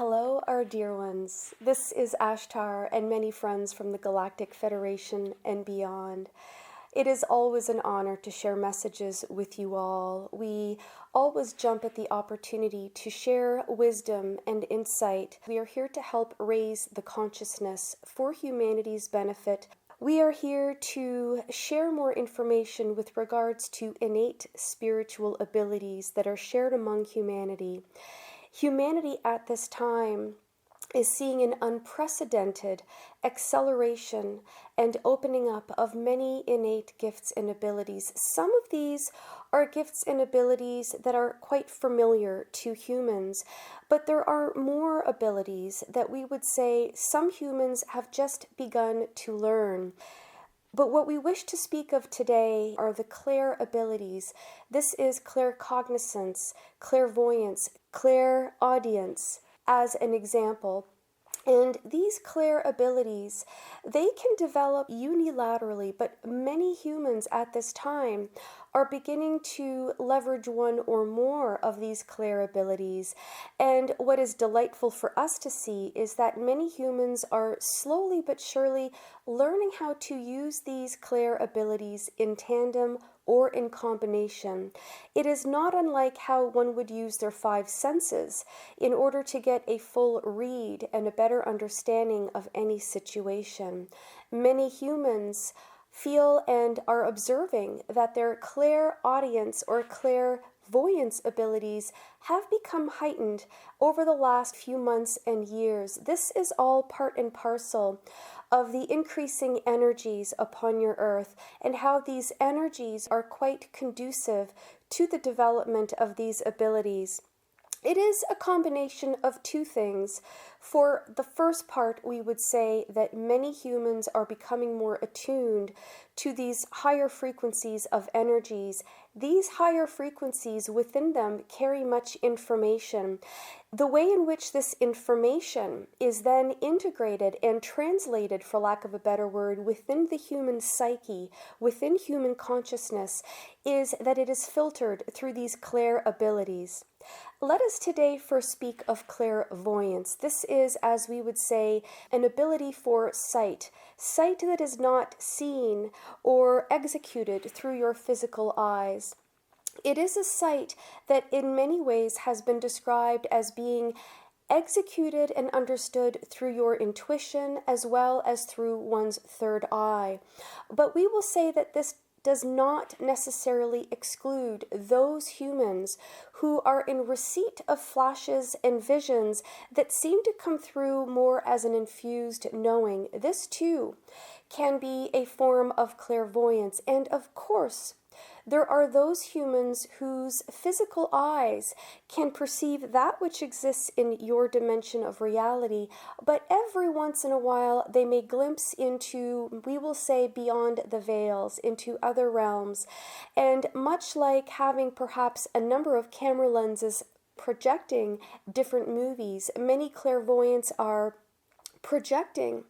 Hello, our dear ones. This is Ashtar and many friends from the Galactic Federation and beyond. It is always an honor to share messages with you all. We always jump at the opportunity to share wisdom and insight. We are here to help raise the consciousness for humanity's benefit. We are here to share more information with regards to innate spiritual abilities that are shared among humanity. Humanity at this time is seeing an unprecedented acceleration and opening up of many innate gifts and abilities. Some of these are gifts and abilities that are quite familiar to humans, but there are more abilities that we would say some humans have just begun to learn. But what we wish to speak of today are the clair abilities. This is claircognizance, clairvoyance, clairaudience as an example. And these clair abilities, they can develop unilaterally, but many humans at this time are beginning to leverage one or more of these clair abilities. And what is delightful for us to see is that many humans are slowly but surely learning how to use these clair abilities in tandem or in combination. It is not unlike how one would use their five senses in order to get a full read and a better understanding of any situation. Many humans feel and are observing that their clairaudience or clairvoyance abilities have become heightened over the last few months and years. This is all part and parcel of the increasing energies upon your earth and how these energies are quite conducive to the development of these abilities. It is a combination of two things. For the first part, we would say that many humans are becoming more attuned to these higher frequencies of energies. These higher frequencies within them carry much information. The way in which this information is then integrated and translated, for lack of a better word, within the human psyche, within human consciousness, is that it is filtered through these clair abilities. Let us today first speak of clairvoyance. This is, as we would say, an ability for sight that is not seen or executed through your physical eyes. It is a sight that in many ways has been described as being executed and understood through your intuition as well as through one's third eye. But we will say that this does not necessarily exclude those humans who are in receipt of flashes and visions that seem to come through more as an infused knowing. This too can be a form of clairvoyance. And of course, there are those humans whose physical eyes can perceive that which exists in your dimension of reality, but every once in a while they may glimpse into, we will say, beyond the veils, into other realms. And much like having perhaps a number of camera lenses projecting different movies, many clairvoyants are projecting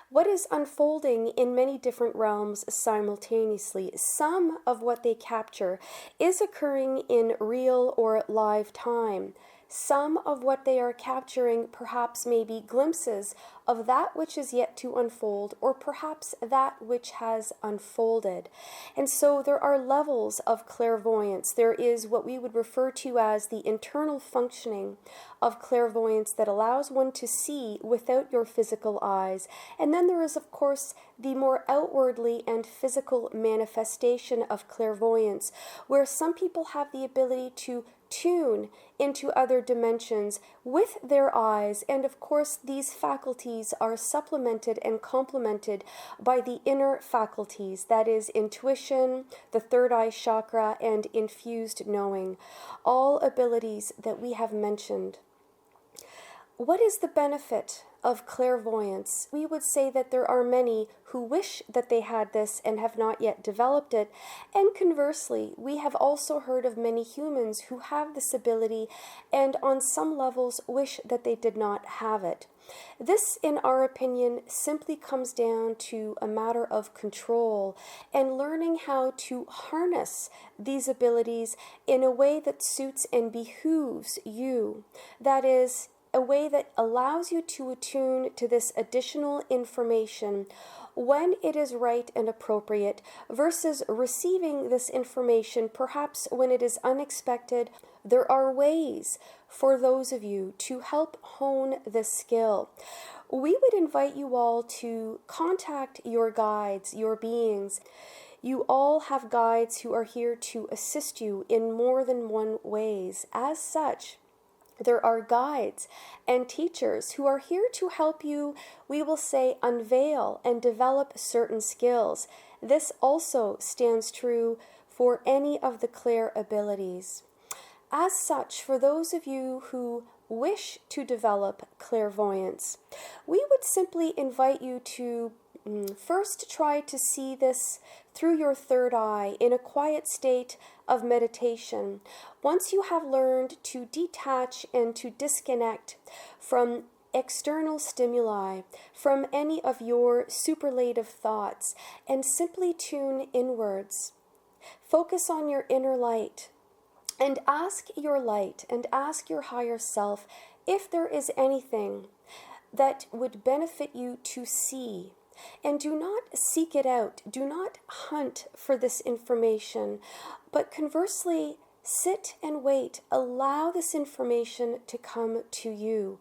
what is unfolding in many different realms simultaneously. Some of what they capture is occurring in real or live time. Some of what they are capturing perhaps may be glimpses of that which is yet to unfold, or perhaps that which has unfolded. And so there are levels of clairvoyance. There is what we would refer to as the internal functioning of clairvoyance that allows one to see without your physical eyes. And then there is, of course, the more outwardly and physical manifestation of clairvoyance, where some people have the ability to tune into other dimensions with their eyes, and of course these faculties are supplemented and complemented by the inner faculties, that is intuition, the third eye chakra, and infused knowing, all abilities that we have mentioned. What is the benefit of clairvoyance? We would say that there are many who wish that they had this and have not yet developed it. And conversely, we have also heard of many humans who have this ability and on some levels wish that they did not have it. This, in our opinion, simply comes down to a matter of control and learning how to harness these abilities in a way that suits and behooves you. That is, a way that allows you to attune to this additional information when it is right and appropriate, versus receiving this information perhaps when it is unexpected. There are ways for those of you to help hone this skill. We would invite you all to contact your guides, your beings. You all have guides who are here to assist you in more than one ways. As such, there are guides and teachers who are here to help you, we will say, unveil and develop certain skills. This also stands true for any of the clair abilities. As such, for those of you who wish to develop clairvoyance, we would simply invite you to first try to see this through your third eye in a quiet state of meditation. Once you have learned to detach and to disconnect from external stimuli, from any of your superlative thoughts, and simply tune inwards. Focus on your inner light and ask your light and ask your higher self if there is anything that would benefit you to see. And do not seek it out. Do not hunt for this information, but conversely, sit and wait. Allow this information to come to you.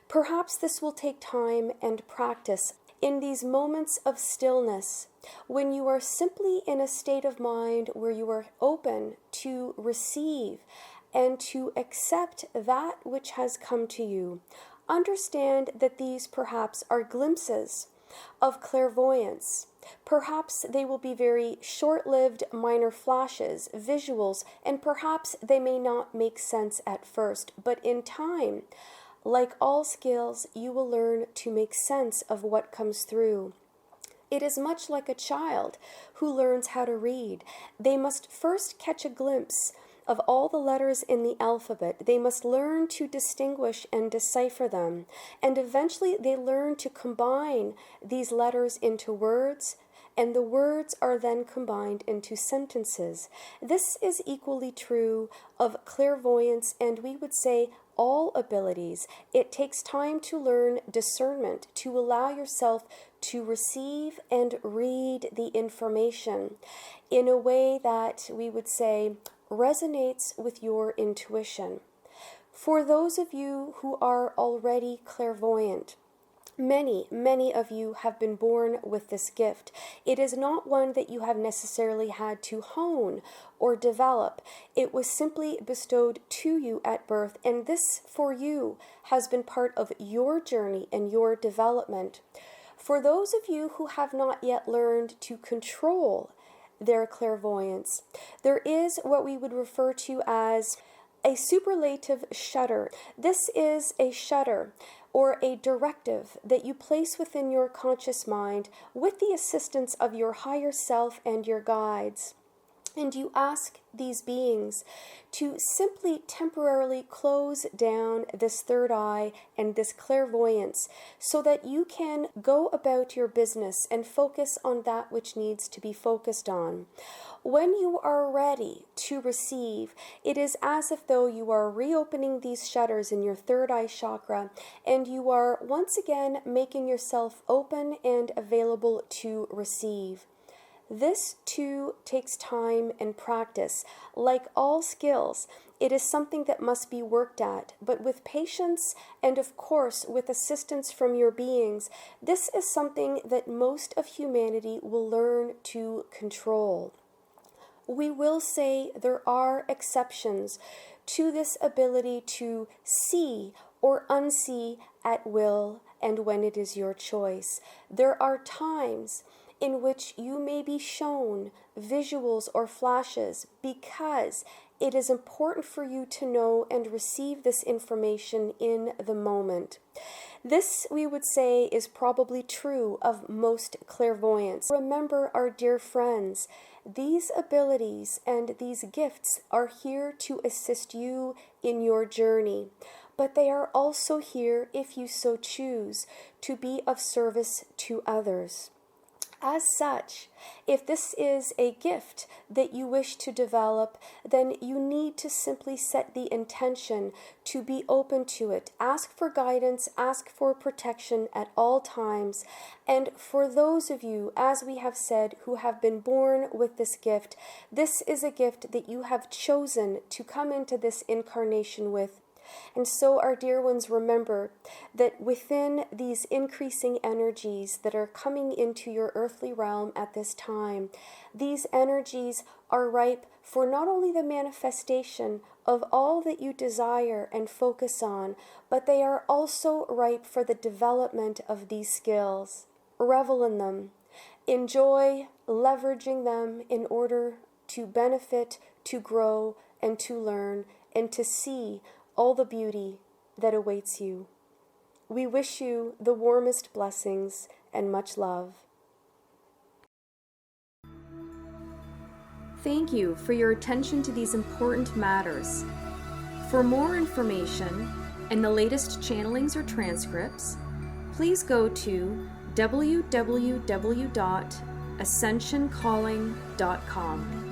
Perhaps this will take time and practice. In these moments of stillness, when you are simply in a state of mind where you are open to receive and to accept that which has come to you, understand that these perhaps are glimpses of clairvoyance. Perhaps they will be very short-lived minor flashes, visuals, and perhaps they may not make sense at first, but in time, like all skills, you will learn to make sense of what comes through. It is much like a child who learns how to read. They must first catch a glimpse of all the letters in the alphabet. They must learn to distinguish and decipher them, and eventually they learn to combine these letters into words, and the words are then combined into sentences. This is equally true of clairvoyance, and we would say all abilities. It takes time to learn discernment, to allow yourself to receive and read the information in a way that we would say resonates with your intuition. For those of you who are already clairvoyant, many of you have been born with this gift. It is not one that you have necessarily had to hone or develop. It was simply bestowed to you at birth, and this for you has been part of your journey and your development. For those of you who have not yet learned to control their clairvoyance, there is what we would refer to as a superlative shutter. This is a shutter or a directive that you place within your conscious mind with the assistance of your higher self and your guides. And you ask these beings to simply temporarily close down this third eye and this clairvoyance so that you can go about your business and focus on that which needs to be focused on. When you are ready to receive, it is as if though you are reopening these shutters in your third eye chakra, and you are once again making yourself open and available to receive. This too takes time and practice. Like all skills, it is something that must be worked at, but with patience and of course with assistance from your beings, this is something that most of humanity will learn to control. We will say there are exceptions to this ability to see or unsee at will and when it is your choice. There are times in which you may be shown visuals or flashes because it is important for you to know and receive this information in the moment. This, we would say, is probably true of most clairvoyants. Remember, our dear friends, these abilities and these gifts are here to assist you in your journey, but they are also here, if you so choose, to be of service to others. As such, if this is a gift that you wish to develop, then you need to simply set the intention to be open to it. Ask for guidance, ask for protection at all times. And for those of you, as we have said, who have been born with this gift, this is a gift that you have chosen to come into this incarnation with. And so, our dear ones, remember that within these increasing energies that are coming into your earthly realm at this time, these energies are ripe for not only the manifestation of all that you desire and focus on, but they are also ripe for the development of these skills. Revel in them. Enjoy leveraging them in order to benefit, to grow, and to learn, and to see all the beauty that awaits you. We wish you the warmest blessings and much love. Thank you for your attention to these important matters. For more information and the latest channelings or transcripts, please go to www.ascensioncalling.com.